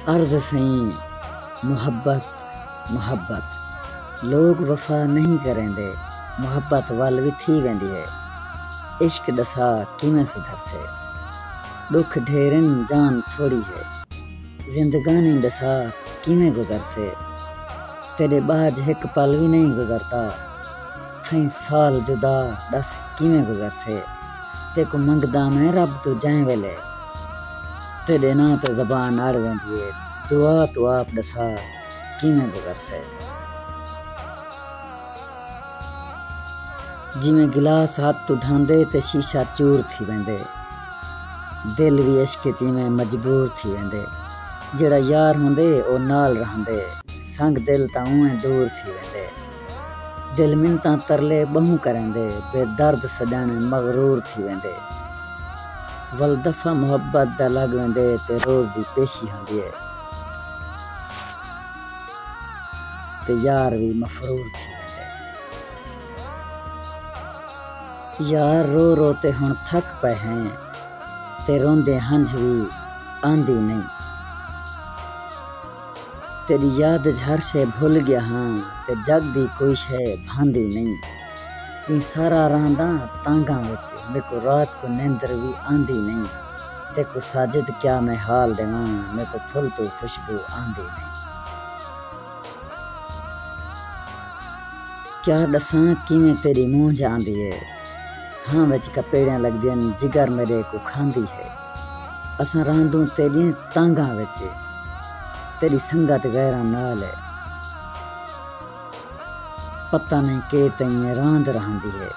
अर्ज़ सही मुहब्बत मुहब्बत लोग वफ़ा नहीं करेंदे, मुहब्बत वाल भी थी वेंदी है। इश्क दसा किवें सुधर से, दुख ढेरन जान थोड़ी है। जिंदगानी दसा किवें गुजर से, तेरे बाज एक पल भी नहीं गुजरता। थई साल जुदा दस किवें गुजर से, तेको मंगदा मैं रब तो जै वेले। तेरे ना तो ज़बान अड़ वेंदी है, दुआ तो आप दसा किवें गुजर से। जिवें गिलास हाथ तो ढांदे ते शीशा चूर थी वेंदे, दिल भी इश्क जिवें मजबूर थी वेंदे। जेड़ा यार होंदे ओ नाल रहंदे, संग दिल तां उवें दूर थी वेंदे। दिल मिन्नतां तरले बहु करेंदे, बेदर्द सजण मगरूर थी वेंदे। वल दफ़ा मुहब्बत दा लग वेंदे ते रोज़ दी पेशी होंदी है, ते यार भी मफरूर थी वेंदे। यार रो रो ते हुण थक पे हैं, ते रोंदे हंझ भी आंदी नहीं। तेरी याद हर शे भुल गया हाँ, ते जग दी कोई शे भांदी नहीं। नी सारा रहंदा तांगा विच, मेको रात को नींदर भी आंदी नहीं। तेको साजिद क्या मैं हाल देवां, मेको फुल तो खुशबू आंदी नहीं। क्या दसां किवें तेरी मूंझ आंदी है, हाँ विच कपेड़ियां लगदियां जिगर मेरे को खांदी है। असां रहंदूं तेरी तांगा विच, तेरी संगत गैरां नाल है। पता नहीं के तईं रांद रहंदी है,